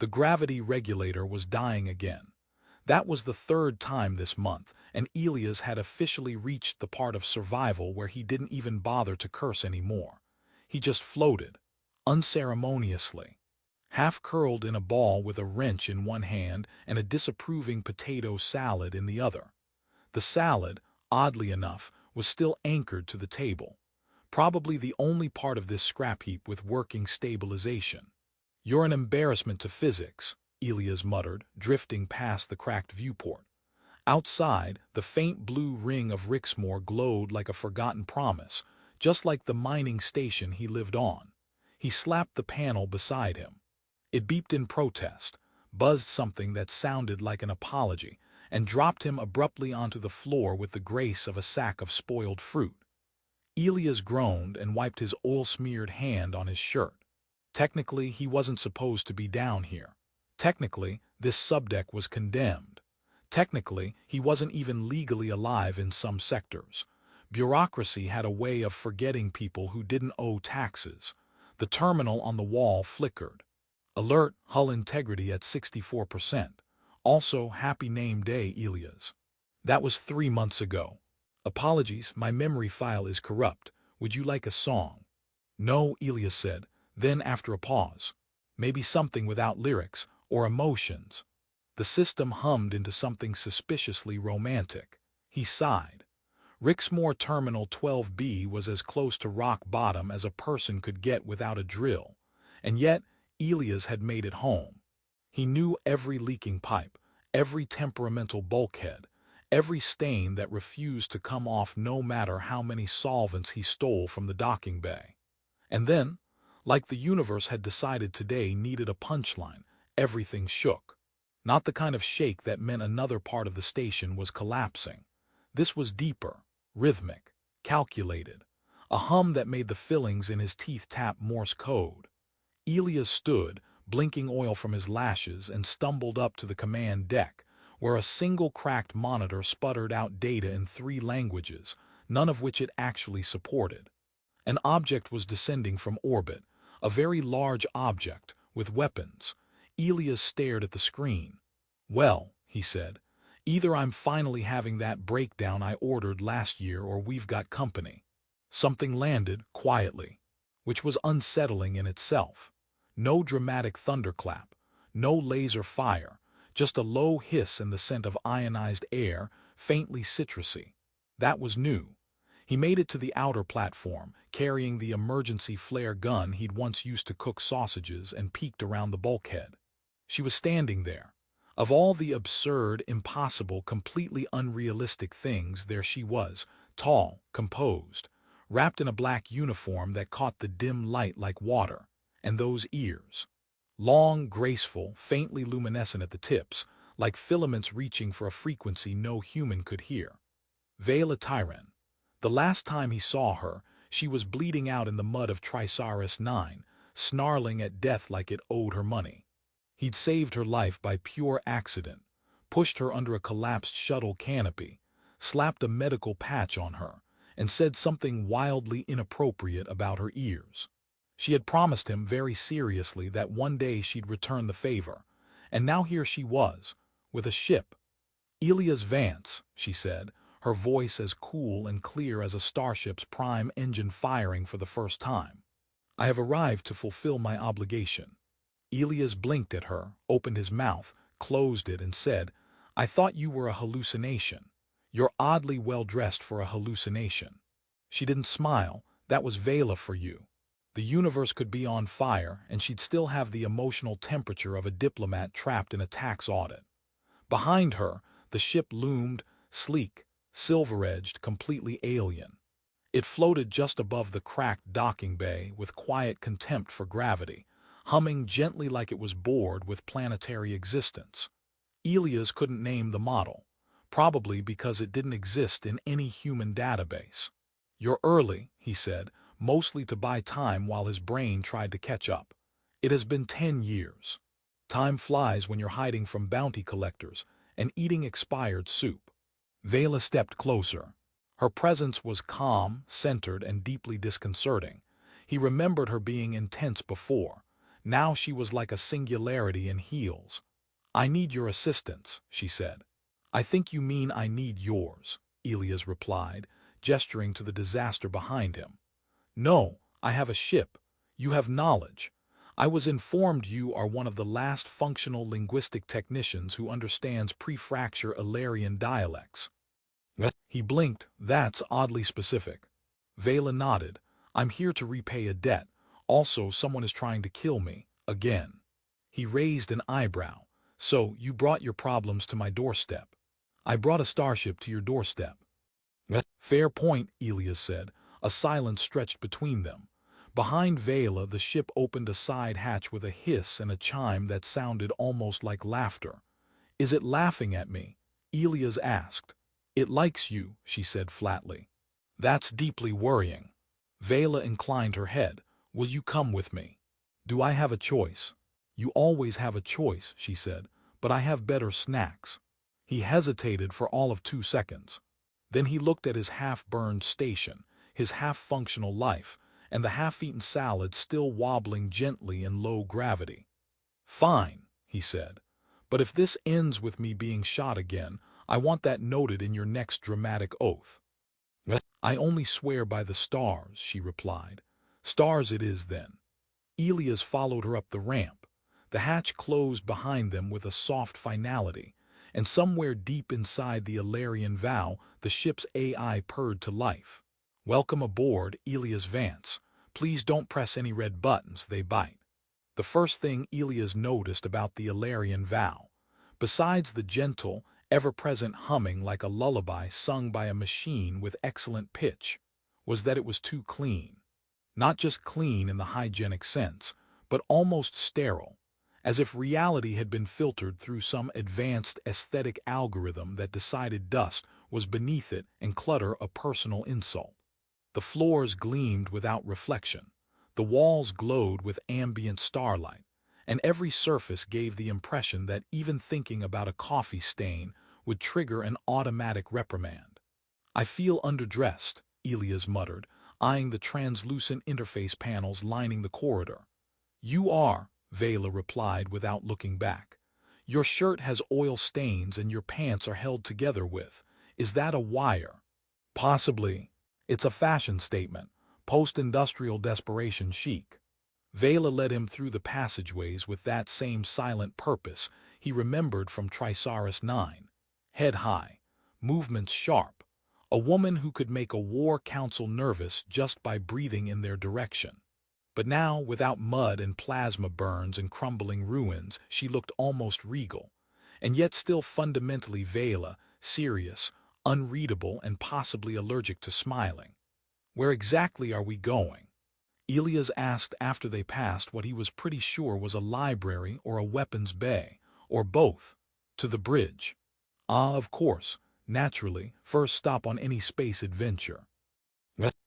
The gravity regulator was dying again. That was the third time this month, and Elias had officially reached the part of survival where he didn't even bother to curse anymore. He just floated, unceremoniously, half curled in a ball with a wrench in one hand and a disapproving potato salad in the other. The salad, oddly enough, was still anchored to the table, probably the only part of this scrap heap with working stabilization. "You're an embarrassment to physics," Elias muttered, drifting past the cracked viewport. Outside, the faint blue ring of Rixmore glowed like a forgotten promise, just like the mining station he lived on. He slapped the panel beside him. It beeped in protest, buzzed something that sounded like an apology, and dropped him abruptly onto the floor with the grace of a sack of spoiled fruit. Elias groaned and wiped his oil-smeared hand on his shirt. Technically, he wasn't supposed to be down here. Technically, this subdeck was condemned. Technically, he wasn't even legally alive in some sectors. Bureaucracy had a way of forgetting people who didn't owe taxes. The terminal on the wall flickered. Alert, hull integrity at 64%. Also, happy name day, Elias. That was 3 months ago. Apologies, my memory file is corrupt. Would you like a song? No, Elias said. Then, after a pause, maybe something without lyrics or emotions. The system hummed into something suspiciously romantic. He sighed. Rixmore Terminal 12B was as close to rock bottom as a person could get without a drill, and yet Elias had made it home. He knew every leaking pipe, every temperamental bulkhead, every stain that refused to come off no matter how many solvents he stole from the docking bay. And then, like the universe had decided today needed a punchline, everything shook. Not the kind of shake that meant another part of the station was collapsing. This was deeper, rhythmic, calculated, a hum that made the fillings in his teeth tap Morse code. Elias stood, blinking oil from his lashes, and stumbled up to the command deck, where a single cracked monitor sputtered out data in 3 languages, none of which it actually supported. An object was descending from orbit, a very large object, with weapons. Elias stared at the screen. "Well," he said, "either I'm finally having that breakdown I ordered last year or we've got company." Something landed, quietly, which was unsettling in itself. No dramatic thunderclap, no laser fire, just a low hiss and the scent of ionized air, faintly citrusy. That was new. He made it to the outer platform, carrying the emergency flare gun he'd once used to cook sausages, and peeked around the bulkhead. She was standing there. Of all the absurd, impossible, completely unrealistic things, there she was, tall, composed, wrapped in a black uniform that caught the dim light like water. And those ears. Long, graceful, faintly luminescent at the tips, like filaments reaching for a frequency no human could hear. Veil a Tyran. The last time he saw her, she was bleeding out in the mud of Trisaris 9, snarling at death like it owed her money. He'd saved her life by pure accident, pushed her under a collapsed shuttle canopy, slapped a medical patch on her, and said something wildly inappropriate about her ears. She had promised him very seriously that one day she'd return the favor, and now here she was, with a ship. "Elias Vance," she said, her voice as cool and clear as a starship's prime engine firing for the first time. "I have arrived to fulfill my obligation." Elias blinked at her, opened his mouth, closed it, and said, "I thought you were a hallucination. You're oddly well dressed for a hallucination." She didn't smile. That was Vela for you. The universe could be on fire, and she'd still have the emotional temperature of a diplomat trapped in a tax audit. Behind her, the ship loomed, sleek, silver-edged, completely alien. It floated just above the cracked docking bay with quiet contempt for gravity, humming gently like it was bored with planetary existence. Elias couldn't name the model, probably because it didn't exist in any human database. "You're early," he said, mostly to buy time while his brain tried to catch up. "It has been 10 years. Time flies when you're hiding from bounty collectors and eating expired soup." Vela stepped closer. Her presence was calm, centered, and deeply disconcerting. He remembered her being intense before. Now she was like a singularity in heels. "I need your assistance," she said. "I think you mean I need yours," Elias replied, gesturing to the disaster behind him. "No, I have a ship. You have knowledge. I was informed you are one of the last functional linguistic technicians who understands prefracture Illyrian dialects." He blinked. "That's oddly specific." Vela nodded. "I'm here to repay a debt. Also, someone is trying to kill me. Again." He raised an eyebrow. "So, you brought your problems to my doorstep." "I brought a starship to your doorstep." "Fair point," Elias said. A silence stretched between them. Behind Vela, the ship opened a side hatch with a hiss and a chime that sounded almost like laughter. "Is it laughing at me?" Elias asked. "It likes you," she said flatly. "That's deeply worrying." Vela inclined her head. "Will you come with me?" "Do I have a choice?" "You always have a choice," she said, "but I have better snacks." He hesitated for all of 2 seconds. Then he looked at his half-burned station, his half-functional life, and the half-eaten salad still wobbling gently in low gravity. "Fine," he said. "But if this ends with me being shot again, I want that noted in your next dramatic oath." "I only swear by the stars," she replied. "Stars it is, then." Elias followed her up the ramp. The hatch closed behind them with a soft finality, and somewhere deep inside the Illyrian vow, the ship's AI purred to life. "Welcome aboard, Elias Vance. Please don't press any red buttons, they bite." The first thing Elias noticed about the Illyrian vow, besides the gentle, ever-present humming like a lullaby sung by a machine with excellent pitch, was that it was too clean. Not just clean in the hygienic sense, but almost sterile, as if reality had been filtered through some advanced aesthetic algorithm that decided dust was beneath it and clutter a personal insult. The floors gleamed without reflection, the walls glowed with ambient starlight, and every surface gave the impression that even thinking about a coffee stain would trigger an automatic reprimand. "I feel underdressed," Elias muttered, eyeing the translucent interface panels lining the corridor. "You are," Vela replied without looking back. "Your shirt has oil stains and your pants are held together with. Is that a wire?" "Possibly. It's a fashion statement. Post-industrial desperation chic." Vela led him through the passageways with that same silent purpose he remembered from Trisaris 9. Head high, movements sharp, a woman who could make a war council nervous just by breathing in their direction. But now, without mud and plasma burns and crumbling ruins, she looked almost regal, and yet still fundamentally Vela, serious, unreadable, and possibly allergic to smiling. "Where exactly are we going?" Elias asked after they passed what he was pretty sure was a library or a weapons bay, or both. "To the bridge." "Ah, of course. Naturally, first stop on any space adventure."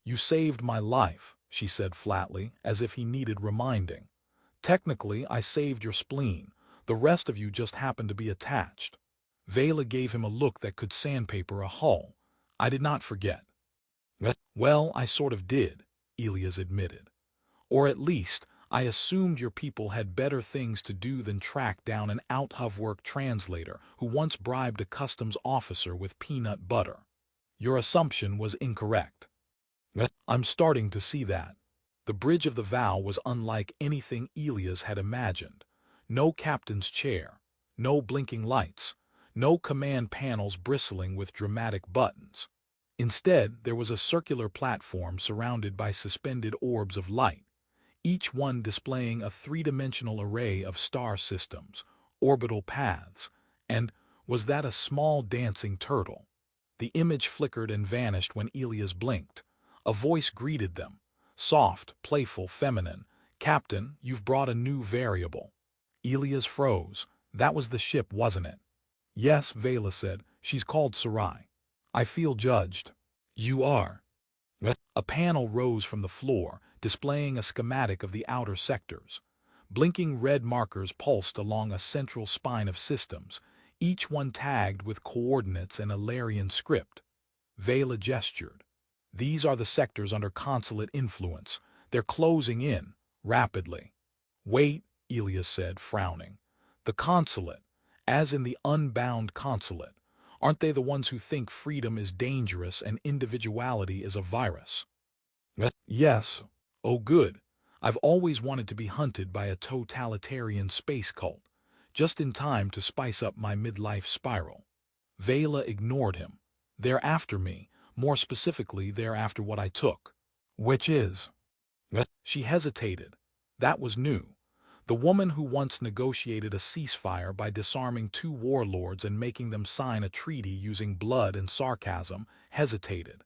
"You saved my life," she said flatly, as if he needed reminding. "Technically, I saved your spleen. The rest of you just happened to be attached." Vela gave him a look that could sandpaper a hull. "I did not forget." "Well, I sort of did," Elias admitted. "Or at least, I assumed your people had better things to do than track down an out-of-work translator who once bribed a customs officer with peanut butter. Your assumption was incorrect." "I'm starting to see that." The bridge of the vow was unlike anything Elias had imagined. No captain's chair, no blinking lights, no command panels bristling with dramatic buttons. Instead, there was a circular platform surrounded by suspended orbs of light, each one displaying a three-dimensional array of star systems, orbital paths, and was that a small dancing turtle? The image flickered and vanished when Elias blinked. A voice greeted them, soft, playful, feminine. "Captain, you've brought a new variable." Elias froze. That was the ship, wasn't it? "Yes," Vela said. "She's called Sarai." "I feel judged." "You are." A panel rose from the floor, displaying a schematic of the outer sectors. Blinking red markers pulsed along a central spine of systems, each one tagged with coordinates and Illyrian script. Vela gestured. "These are the sectors under consulate influence. They're closing in, rapidly." Wait, Elias said, frowning. The consulate, as in the unbound consulate, aren't they the ones who think freedom is dangerous and individuality is a virus? Yes. Oh, good. I've always wanted to be hunted by a totalitarian space cult, just in time to spice up my midlife spiral. Vela ignored him. They're after me, more specifically, they're after what I took. Which is? She hesitated. That was new. The woman who once negotiated a ceasefire by disarming two warlords and making them sign a treaty using blood and sarcasm hesitated.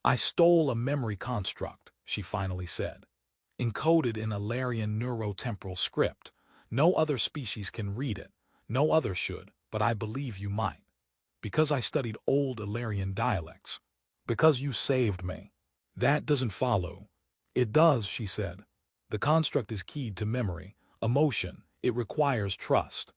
I stole a memory construct, she finally said. Encoded in a Larian neurotemporal script. No other species can read it. No other should, but I believe you might. Because I studied old Illyrian dialects. Because you saved me. That doesn't follow. It does, she said. The construct is keyed to memory, emotion. It requires trust.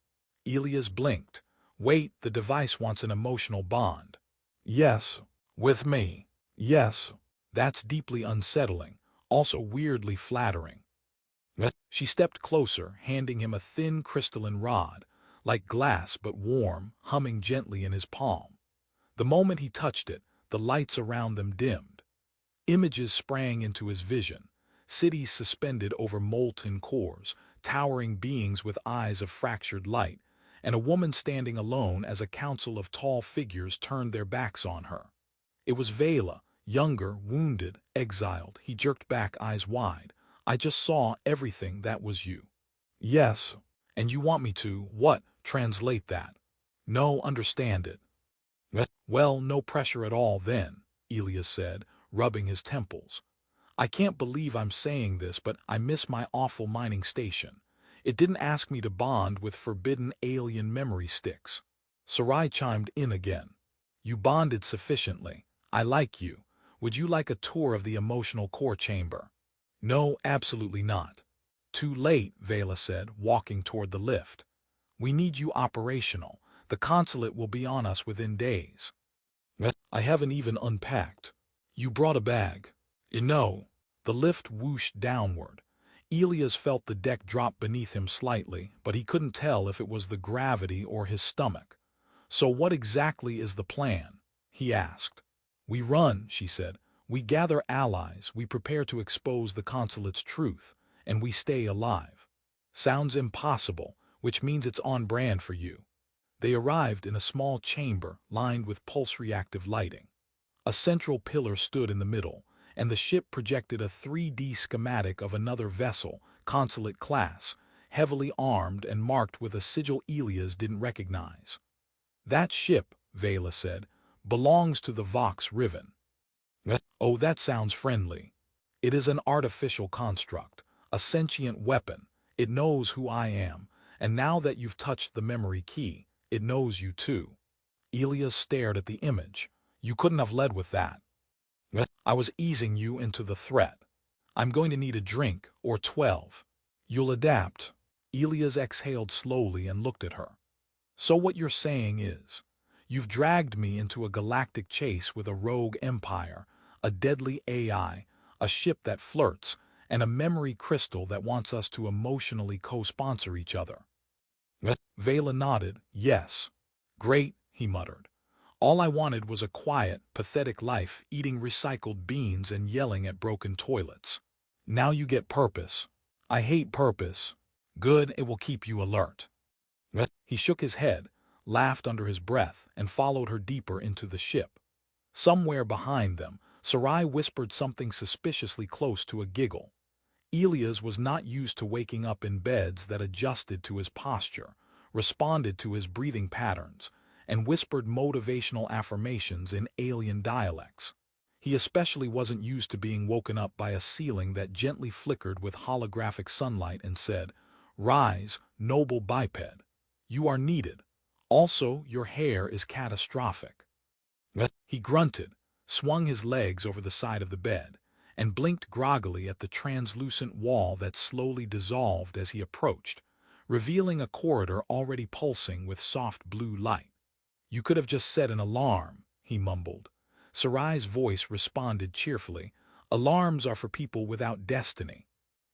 Elias blinked. Wait, the device wants an emotional bond. Yes, with me. Yes, that's deeply unsettling, also weirdly flattering. She stepped closer, handing him a thin crystalline rod, like glass but warm, humming gently in his palm. The moment he touched it, the lights around them dimmed. Images sprang into his vision, cities suspended over molten cores, towering beings with eyes of fractured light, and a woman standing alone as a council of tall figures turned their backs on her. It was Vela, younger, wounded, exiled. He jerked back, eyes wide. I just saw everything. That was you. Yes. And you want me to, what, translate that? No, understand it. Well, no pressure at all then, Elias said, rubbing his temples. I can't believe I'm saying this, but I miss my awful mining station. It didn't ask me to bond with forbidden alien memory sticks. Sarai chimed in again. You bonded sufficiently. I like you. Would you like a tour of the emotional core chamber? No, absolutely not. Too late, Vela said, walking toward the lift. We need you operational. The consulate will be on us within days. I haven't even unpacked. You brought a bag. No. The lift whooshed downward. Elias felt the deck drop beneath him slightly, but he couldn't tell if it was the gravity or his stomach. So what exactly is the plan? He asked. We run, she said. We gather allies, we prepare to expose the consulate's truth, and we stay alive. Sounds impossible, which means it's on brand for you. They arrived in a small chamber lined with pulse-reactive lighting. A central pillar stood in the middle, and the ship projected a 3D schematic of another vessel, consulate class, heavily armed and marked with a sigil Elias didn't recognize. That ship, Vela said, belongs to the Vox Riven. Oh, that sounds friendly. It is an artificial construct, a sentient weapon. It knows who I am, and now that you've touched the memory key, it knows you too. Elias stared at the image. You couldn't have led with that. I was easing you into the threat. I'm going to need a drink, or 12. You'll adapt. Elias exhaled slowly and looked at her. So what you're saying is, you've dragged me into a galactic chase with a rogue empire, a deadly AI, a ship that flirts, and a memory crystal that wants us to emotionally co-sponsor each other. Vela nodded, yes. Great, he muttered. All I wanted was a quiet, pathetic life, eating recycled beans and yelling at broken toilets. Now you get purpose. I hate purpose. Good, it will keep you alert. He shook his head, laughed under his breath, and followed her deeper into the ship. Somewhere behind them, Sarai whispered something suspiciously close to a giggle. Elias was not used to waking up in beds that adjusted to his posture, responded to his breathing patterns, and whispered motivational affirmations in alien dialects. He especially wasn't used to being woken up by a ceiling that gently flickered with holographic sunlight and said, "Rise, noble biped. You are needed. Also, your hair is catastrophic." He grunted, swung his legs over the side of the bed, and blinked groggily at the translucent wall that slowly dissolved as he approached, revealing a corridor already pulsing with soft blue light. You could have just set an alarm, he mumbled. Sarai's voice responded cheerfully. Alarms are for people without destiny.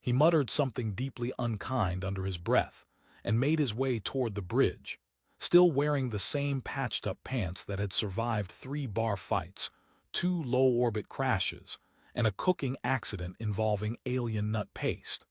He muttered something deeply unkind under his breath and made his way toward the bridge, still wearing the same patched-up pants that had survived 3 bar fights, 2 low-orbit crashes, and a cooking accident involving alien nut paste.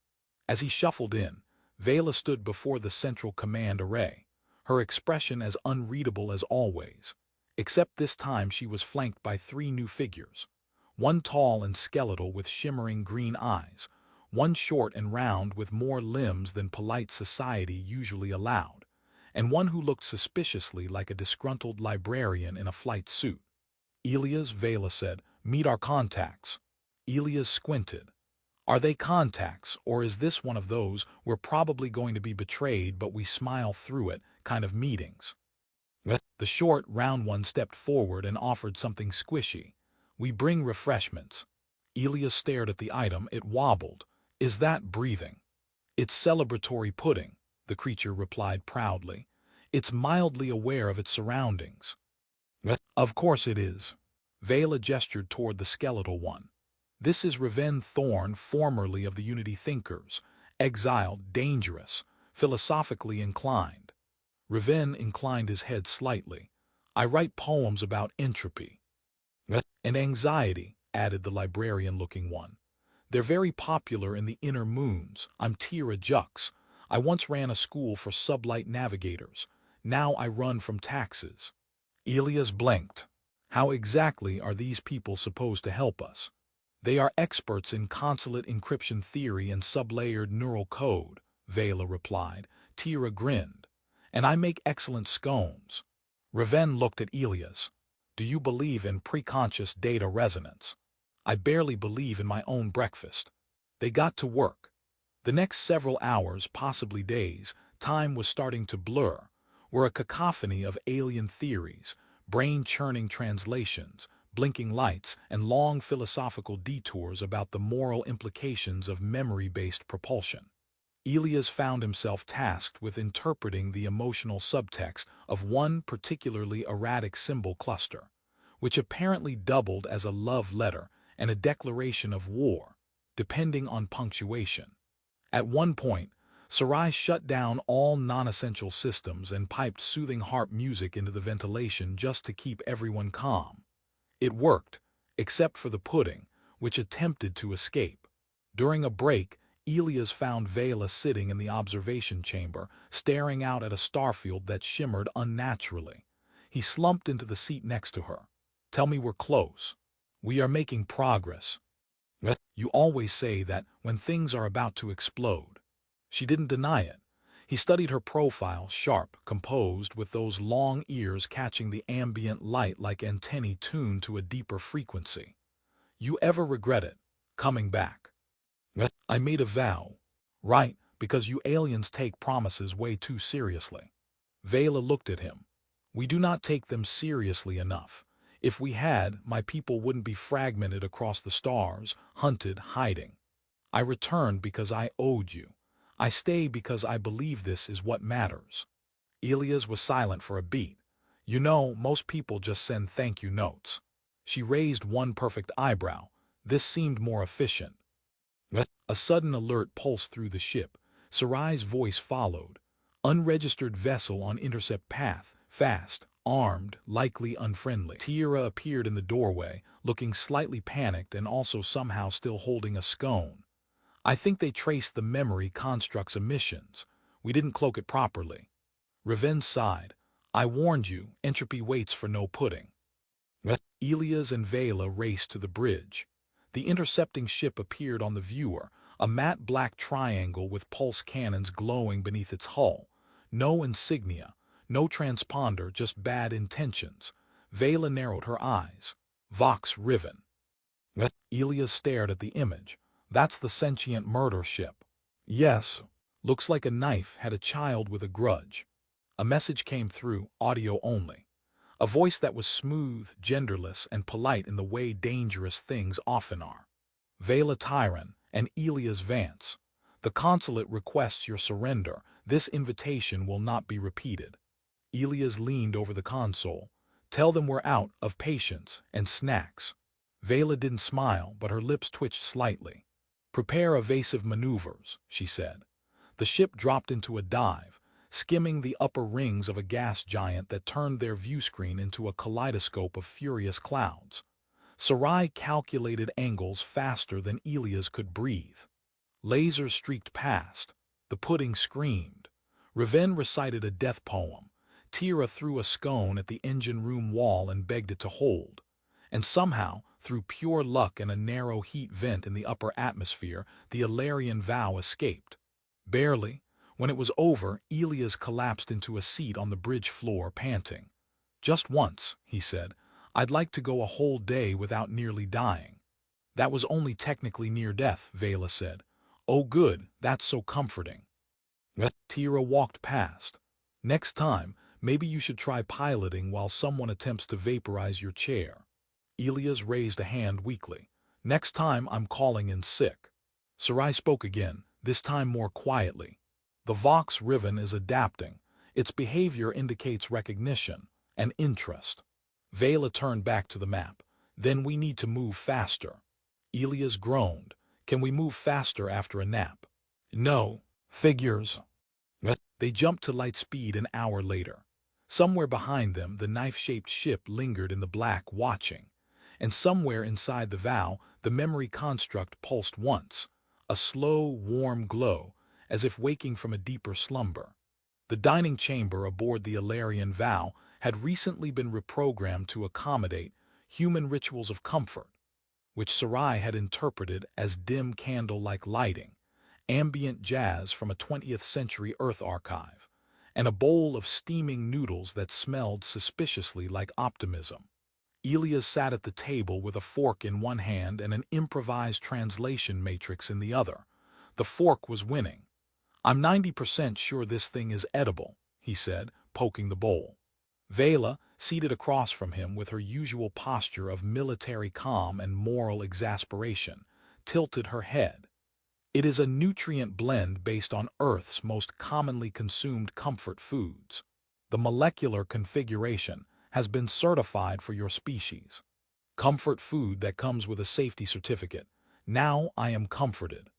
As he shuffled in, Vela stood before the central command array, her expression as unreadable as always, except this time she was flanked by 3 new figures, one tall and skeletal with shimmering green eyes, one short and round with more limbs than polite society usually allowed, and one who looked suspiciously like a disgruntled librarian in a flight suit. "Elias," Vela said, "meet our contacts." Elias squinted. "Are they contacts, or is this one of those we're probably going to be betrayed but we smile through it kind of meetings?" The short, round one stepped forward and offered something squishy. "We bring refreshments." Elias stared at the item. It wobbled. "Is that breathing?" "It's celebratory pudding," the creature replied proudly. "It's mildly aware of its surroundings." "Of course it is." Vela gestured toward the skeletal one. "This is Raven Thorn, formerly of the Unity Thinkers, exiled, dangerous, philosophically inclined." Raven inclined his head slightly. "I write poems about entropy." "And anxiety," added the librarian-looking one. "They're very popular in the inner moons. I'm Tira Jux. I once ran a school for sublight navigators. Now I run from taxes." Elias blinked. "How exactly are these people supposed to help us?" "They are experts in consulate encryption theory and sublayered neural code," Vela replied. Tira grinned. "And I make excellent scones." Raven looked at Elias. "Do you believe in preconscious data resonance?" "I barely believe in my own breakfast." They got to work. The next several hours, possibly days, time was starting to blur, were a cacophony of alien theories, brain-churning translations, blinking lights, and long philosophical detours about the moral implications of memory-based propulsion. Elias found himself tasked with interpreting the emotional subtext of one particularly erratic symbol cluster, which apparently doubled as a love letter and a declaration of war, depending on punctuation. At one point, Sarai shut down all non-essential systems and piped soothing harp music into the ventilation just to keep everyone calm. It worked, except for the pudding, which attempted to escape. During a break, Elias found Vela sitting in the observation chamber, staring out at a starfield that shimmered unnaturally. He slumped into the seat next to her. "Tell me we're close." "We are making progress." "You always say that when things are about to explode." She didn't deny it. He studied her profile, sharp, composed, with those long ears catching the ambient light like antennae tuned to a deeper frequency. "You ever regret it, coming back?" "I made a vow." "Right, because you aliens take promises way too seriously." Vela looked at him. "We do not take them seriously enough. If we had, my people wouldn't be fragmented across the stars, hunted, hiding. I returned because I owed you. I stay because I believe this is what matters." Elias was silent for a beat. "You know, most people just send thank you notes." She raised one perfect eyebrow. This seemed more efficient. A sudden alert pulsed through the ship. Sarai's voice followed. "Unregistered vessel on intercept path, fast, armed, likely unfriendly." Tira appeared in the doorway, looking slightly panicked and also somehow still holding a scone. "I think they traced the memory construct's emissions. We didn't cloak it properly." Raven sighed. "I warned you, entropy waits for no pudding." Elias and Vela raced to the bridge. The intercepting ship appeared on the viewer, a matte black triangle with pulse cannons glowing beneath its hull. No insignia, no transponder, just bad intentions. Vela narrowed her eyes. "Vox Riven." Elias stared at the image. "That's the sentient murder ship." "Yes. Looks like a knife had a child with a grudge." A message came through, audio only. A voice that was smooth, genderless, and polite in the way dangerous things often are. "Vela Tyron and Elias Vance. The consulate requests your surrender. This invitation will not be repeated." Elias leaned over the console. "Tell them we're out of patience and snacks." Vela didn't smile, but her lips twitched slightly. Prepare evasive maneuvers, she said. The ship dropped into a dive, skimming the upper rings of a gas giant that turned their viewscreen into a kaleidoscope of furious clouds. Sarai calculated angles faster than Elias could breathe. Lasers streaked past. The pudding screamed. Raven recited a death poem. Tira threw a scone at the engine room wall and begged it to hold. And somehow, through pure luck and a narrow heat vent in the upper atmosphere, the Ilarian vow escaped. Barely. When it was over, Elias collapsed into a seat on the bridge floor, panting. "Just once," he said. "I'd like to go a whole day without nearly dying." "That was only technically near death," Vela said. "Oh good, that's so comforting." Tira walked past. "Next time, maybe you should try piloting while someone attempts to vaporize your chair." Elias raised a hand weakly. "Next time I'm calling in sick." Sarai spoke again, this time more quietly. "The Vox Riven is adapting. Its behavior indicates recognition and interest." Vela turned back to the map. "Then we need to move faster." Elias groaned. "Can we move faster after a nap?" "No. Figures." They jumped to light speed an hour later. Somewhere behind them, the knife-shaped ship lingered in the black, watching. And somewhere inside the vow, the memory construct pulsed once, a slow, warm glow, as if waking from a deeper slumber. The dining chamber aboard the Ilarian vow had recently been reprogrammed to accommodate human rituals of comfort, which Sarai had interpreted as dim candle-like lighting, ambient jazz from a 20th-century Earth archive, and a bowl of steaming noodles that smelled suspiciously like optimism. Elias sat at the table with a fork in one hand and an improvised translation matrix in the other. The fork was winning. "I'm 90% sure this thing is edible," he said, poking the bowl. Vela, seated across from him with her usual posture of military calm and moral exasperation, tilted her head. "It is a nutrient blend based on Earth's most commonly consumed comfort foods. The molecular configuration has been certified for your species. Comfort food that comes with a safety certificate. Now I am comforted."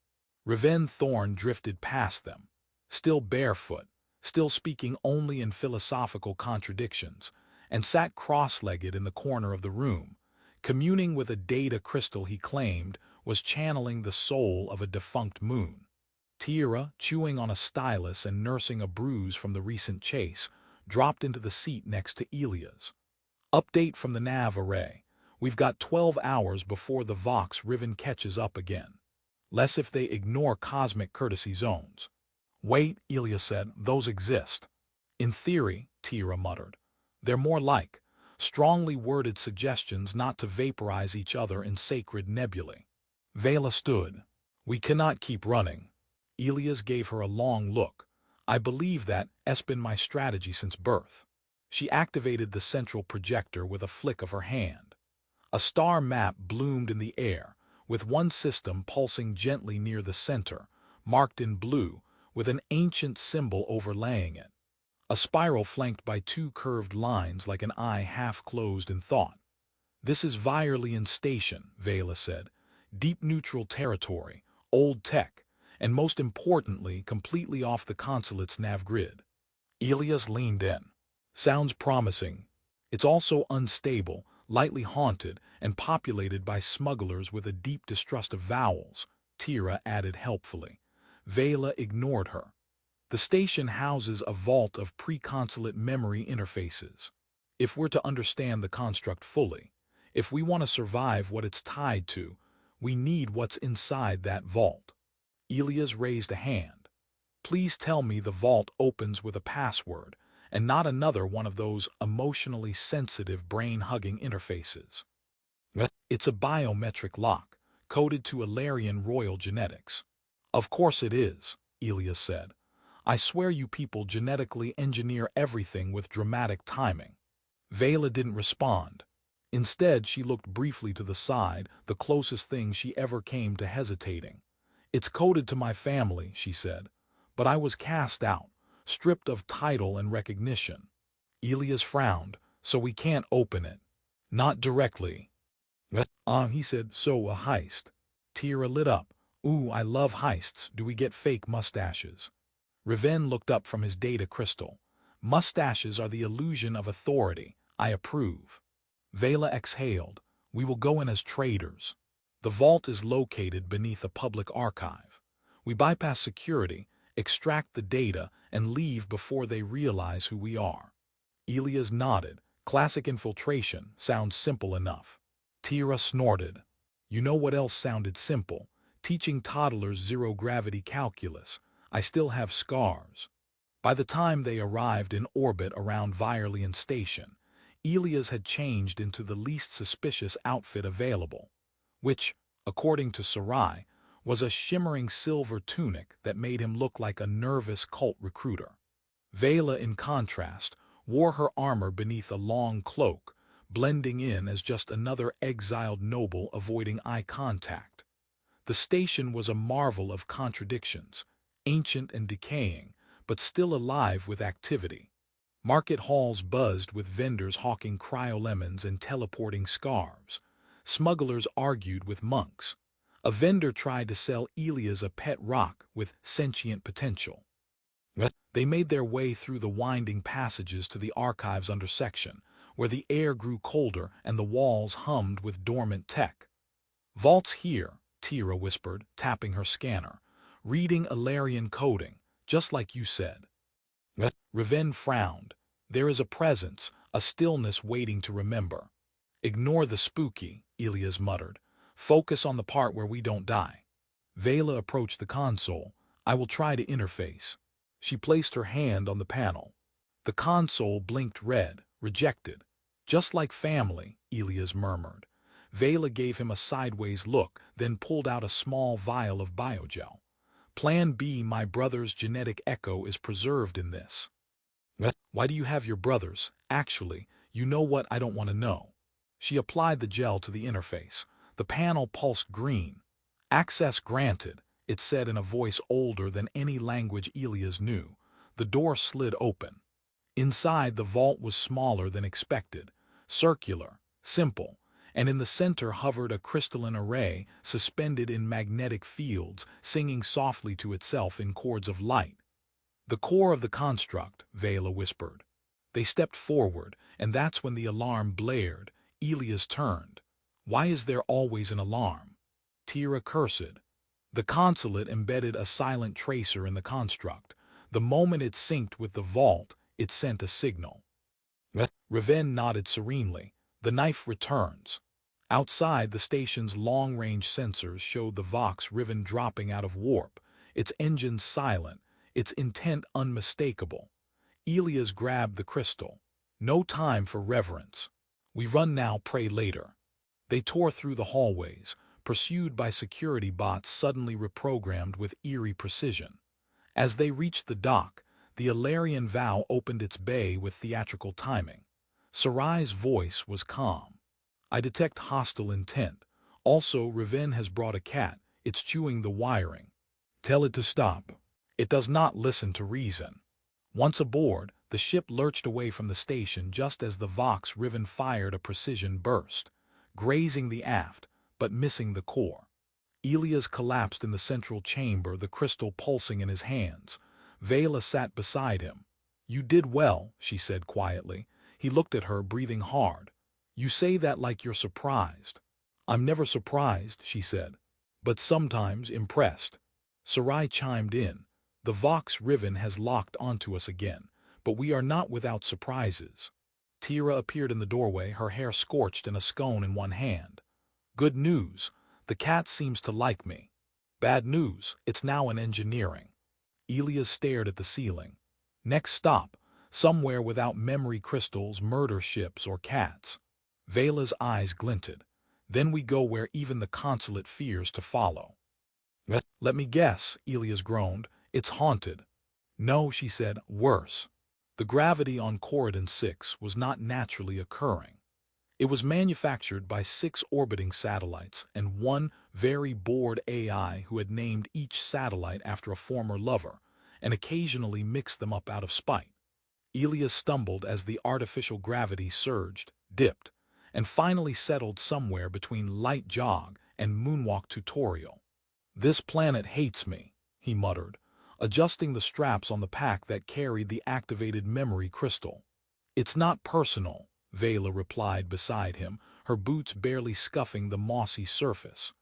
Raven Thorn drifted past them, still barefoot, still speaking only in philosophical contradictions, and sat cross-legged in the corner of the room, communing with a data crystal he claimed was channeling the soul of a defunct moon. Tira, chewing on a stylus and nursing a bruise from the recent chase, dropped into the seat next to Elias. "Update from the nav array. We've got 12 hours before the Vox Riven catches up again. Less if they ignore cosmic courtesy zones." "Wait," Elias said, "those exist." "In theory," Tira muttered. "They're more like strongly worded suggestions not to vaporize each other in sacred nebulae." Vela stood. "We cannot keep running." Elias gave her a long look. "I believe that's been my strategy since birth." She activated the central projector with a flick of her hand. A star map bloomed in the air, with one system pulsing gently near the center, marked in blue, with an ancient symbol overlaying it. A spiral flanked by two curved lines like an eye half-closed in thought. "This is Virelian Station," Vela said. "Deep neutral territory, old tech, and most importantly, completely off the consulate's nav grid." Elias leaned in. "Sounds promising. It's also unstable, lightly haunted, and populated by smugglers with a deep distrust of vowels," Tira added helpfully. Vela ignored her. "The station houses a vault of pre-consulate memory interfaces. If we're to understand the construct fully, if we want to survive what it's tied to, we need what's inside that vault." Elias raised a hand. "Please tell me the vault opens with a password, and not another one of those emotionally sensitive brain-hugging interfaces." "It's a biometric lock, coded to Ilarian royal genetics." "Of course it is," Elias said. "I swear you people genetically engineer everything with dramatic timing." Vela didn't respond. Instead, she looked briefly to the side, the closest thing she ever came to hesitating. "It's coded to my family," she said. "But I was cast out, stripped of title and recognition." Elias frowned. "So we can't open it." "Not directly." He said, "So a heist." Tira lit up. Ooh, I love heists. Do we get fake mustaches? Raven looked up from his data crystal. Mustaches are the illusion of authority. I approve. Vela exhaled. We will go in as traders. The vault is located beneath a public archive. We bypass security, extract the data, and leave before they realize who we are. Elias nodded. Classic infiltration sounds simple enough. Tira snorted. You know what else sounded simple? Teaching toddlers zero-gravity calculus. I still have scars. By the time they arrived in orbit around Virelian Station, Elias had changed into the least suspicious outfit available, which, according to Sarai, was a shimmering silver tunic that made him look like a nervous cult recruiter. Vela, in contrast, wore her armor beneath a long cloak, blending in as just another exiled noble avoiding eye contact. The station was a marvel of contradictions, ancient and decaying, but still alive with activity. Market halls buzzed with vendors hawking cryo-lemons and teleporting scarves. Smugglers argued with monks. A vendor tried to sell Elias a pet rock with sentient potential. They made their way through the winding passages to the archive's undersection, where the air grew colder and the walls hummed with dormant tech. Vault's here, Tira whispered, tapping her scanner. Reading Ilarian coding, just like you said. Raven frowned. There is a presence, a stillness waiting to remember. Ignore the spooky, Elias muttered. Focus on the part where we don't die. Vela approached the console. I will try to interface. She placed her hand on the panel. The console blinked red, rejected. Just like family, Elias murmured. Vela gave him a sideways look, then pulled out a small vial of biogel. Plan B, my brother's genetic echo is preserved in this. Why do you have your brother's? Actually, you know what I don't want to know. She applied the gel to the interface. The panel pulsed green. Access granted, it said in a voice older than any language Elias knew. The door slid open. Inside, the vault was smaller than expected, circular, simple, and in the center hovered a crystalline array suspended in magnetic fields, singing softly to itself in chords of light. The core of the construct, Vela whispered. They stepped forward, and that's when the alarm blared. Elias turned. Why is there always an alarm? Tira cursed. The consulate embedded a silent tracer in the construct. The moment it synced with the vault, it sent a signal. Raven nodded serenely. The knife returns. Outside, the station's long-range sensors showed the Vox Riven dropping out of warp, its engines silent, its intent unmistakable. Elias grabbed the crystal. No time for reverence. We run now, pray later. They tore through the hallways, pursued by security bots suddenly reprogrammed with eerie precision. As they reached the dock, the Ilarian Vow opened its bay with theatrical timing. Sarai's voice was calm. I detect hostile intent. Also, Raven has brought a cat. It's chewing the wiring. Tell it to stop. It does not listen to reason. Once aboard, the ship lurched away from the station just as the Vox Riven fired a precision burst, grazing the aft, but missing the core. Elias collapsed in the central chamber, the crystal pulsing in his hands. Vela sat beside him. You did well, she said quietly. He looked at her, breathing hard. You say that like you're surprised. I'm never surprised, she said, but sometimes impressed. Sarai chimed in. The Vox Riven has locked onto us again, but we are not without surprises. Tira appeared in the doorway, her hair scorched and a scone in one hand. Good news. The cat seems to like me. Bad news. It's now in engineering. Elias stared at the ceiling. Next stop, somewhere without memory crystals, murder ships, or cats. Vela's eyes glinted. Then we go where even the consulate fears to follow. Let me guess, Elias groaned. It's haunted. No, she said, worse. The gravity on Corridon 6 was not naturally occurring. It was manufactured by 6 orbiting satellites and one very bored AI who had named each satellite after a former lover and occasionally mixed them up out of spite. Elias stumbled as the artificial gravity surged, dipped, and finally settled somewhere between light jog and moonwalk tutorial. "This planet hates me," he muttered, adjusting the straps on the pack that carried the activated memory crystal. "It's not personal," Vela replied beside him, her boots barely scuffing the mossy surface.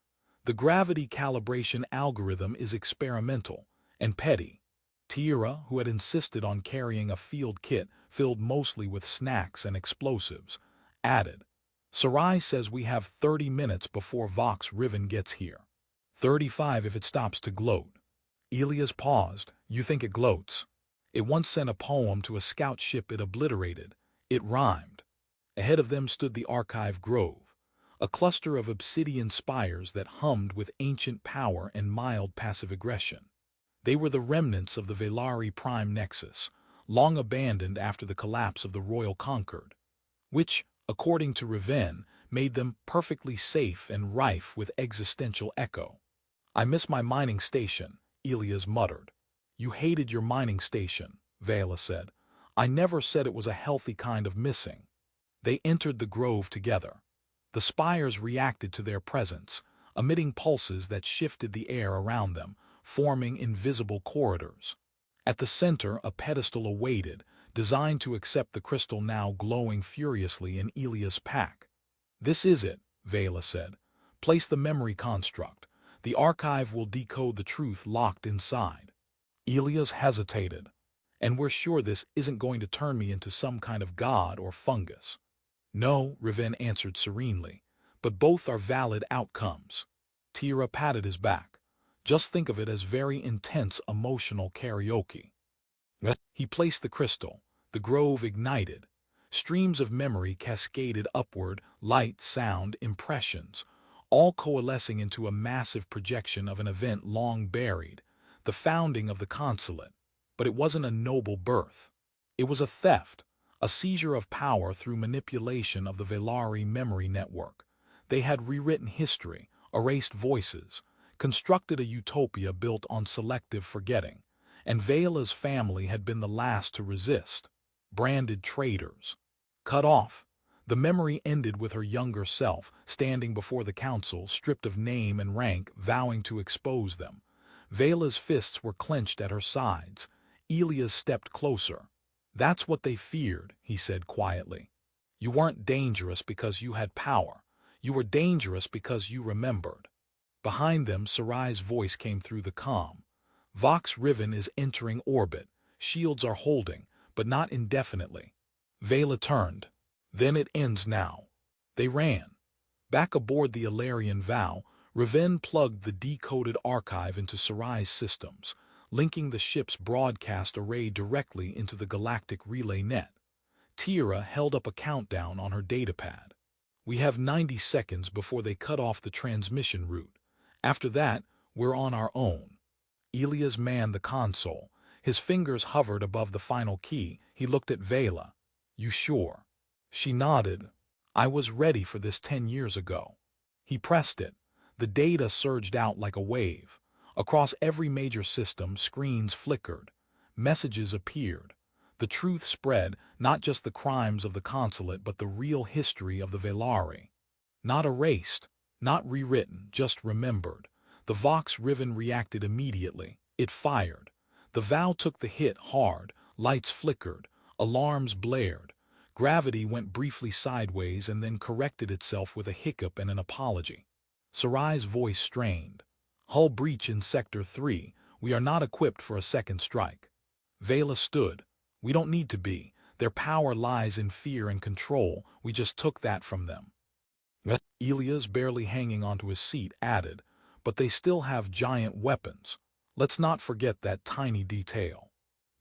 "The gravity calibration algorithm is experimental and petty." Tira, who had insisted on carrying a field kit filled mostly with snacks and explosives, added, "Sarai says we have 30 minutes before Vox Riven gets here. 35 if it stops to gloat." Elias paused. "You think it gloats?" "It once sent a poem to a scout ship it obliterated. It rhymed." Ahead of them stood the Archive Grove, a cluster of obsidian spires that hummed with ancient power and mild passive aggression. They were the remnants of the Velari Prime Nexus, long abandoned after the collapse of the Royal Concord, which, according to Riven, made them perfectly safe and rife with existential echo. "I miss my mining station," Elias muttered. "You hated your mining station," Vela said. "I never said it was a healthy kind of missing." They entered the grove together. The spires reacted to their presence, emitting pulses that shifted the air around them, forming invisible corridors. At the center, a pedestal awaited, designed to accept the crystal now glowing furiously in Elias' pack. "This is it," Vela said. "Place the memory construct. The archive will decode the truth locked inside." Elias hesitated. "And we're sure this isn't going to turn me into some kind of god or fungus." "No," Riven answered serenely, "but both are valid outcomes." Tira patted his back. "Just think of it as very intense emotional karaoke." He placed the crystal. The grove ignited. Streams of memory cascaded upward, light, sound, impressions, all coalescing into a massive projection of an event long buried, the founding of the consulate. But it wasn't a noble birth. It was a theft, a seizure of power through manipulation of the Velari memory network. They had rewritten history, erased voices, constructed a utopia built on selective forgetting, and Vela's family had been the last to resist. Branded traitors. Cut off. The memory ended with her younger self, standing before the council, stripped of name and rank, vowing to expose them. Vela's fists were clenched at her sides. Elias stepped closer. "That's what they feared," he said quietly. "You weren't dangerous because you had power. You were dangerous because you remembered." Behind them, Sarai's voice came through the comm. "Vox Riven is entering orbit. Shields are holding, but not indefinitely." Vela turned. "Then it ends now." They ran. Back aboard the Ilarian Vow, Riven plugged the decoded archive into Sarai's systems, linking the ship's broadcast array directly into the galactic relay net. Tira held up a countdown on her datapad. "We have 90 seconds before they cut off the transmission route. After that, we're on our own." Elias manned the console. His fingers hovered above the final key. He looked at Vela. "You sure?" She nodded. "I was ready for this 10 years ago." He pressed it. The data surged out like a wave. Across every major system, screens flickered. Messages appeared. The truth spread, not just the crimes of the consulate, but the real history of the Velari. Not erased, not rewritten, just remembered. The Vox Riven reacted immediately. It fired. The Vow took the hit hard. Lights flickered. Alarms blared. Gravity went briefly sideways and then corrected itself with a hiccup and an apology. Sarai's voice strained. "Hull breach in Sector 3. We are not equipped for a second strike." Vela stood. "We don't need to be. Their power lies in fear and control. We just took that from them." Elias, barely hanging onto his seat, added, "But they still have giant weapons. Let's not forget that tiny detail."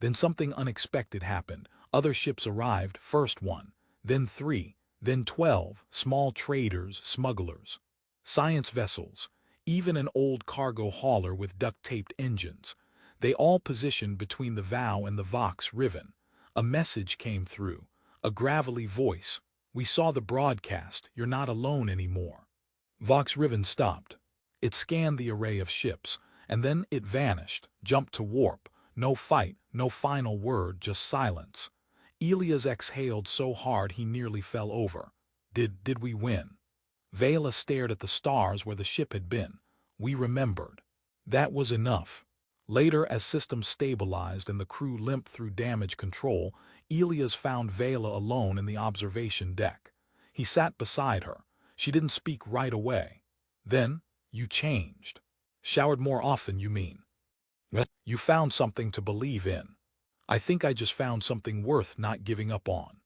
Then something unexpected happened. Other ships arrived, first one, then 3, then 12, small traders, smugglers. Science vessels, even an old cargo hauler with duct-taped engines. They all positioned between the Vow and the Vox Riven. A message came through, a gravelly voice. "We saw the broadcast. You're not alone anymore." Vox Riven stopped. It scanned the array of ships, and then it vanished, jumped to warp. No fight, no final word, just silence. Elias exhaled so hard he nearly fell over. Did we win?" Vela stared at the stars where the ship had been. "We remembered." That was enough. Later, as systems stabilized and the crew limped through damage control, Elias found Vela alone in the observation deck. He sat beside her. She didn't speak right away. Then, you changed. Showered more often, you mean? What? You found something to believe in. I think I just found something worth not giving up on.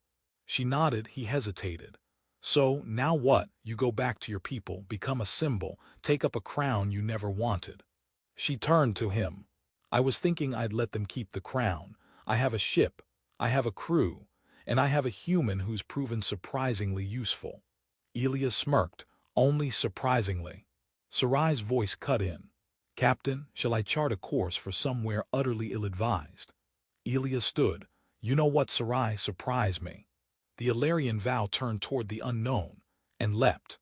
She nodded. He hesitated. So, now what? You go back to your people, become a symbol, take up a crown you never wanted. She turned to him. I was thinking I'd let them keep the crown. I have a ship, I have a crew, and I have a human who's proven surprisingly useful. Elias smirked, only surprisingly. Sarai's voice cut in. Captain, shall I chart a course for somewhere utterly ill-advised? Elias stood. You know what, Sarai, surprised me. The Illyrian vow turned toward the unknown, and leapt.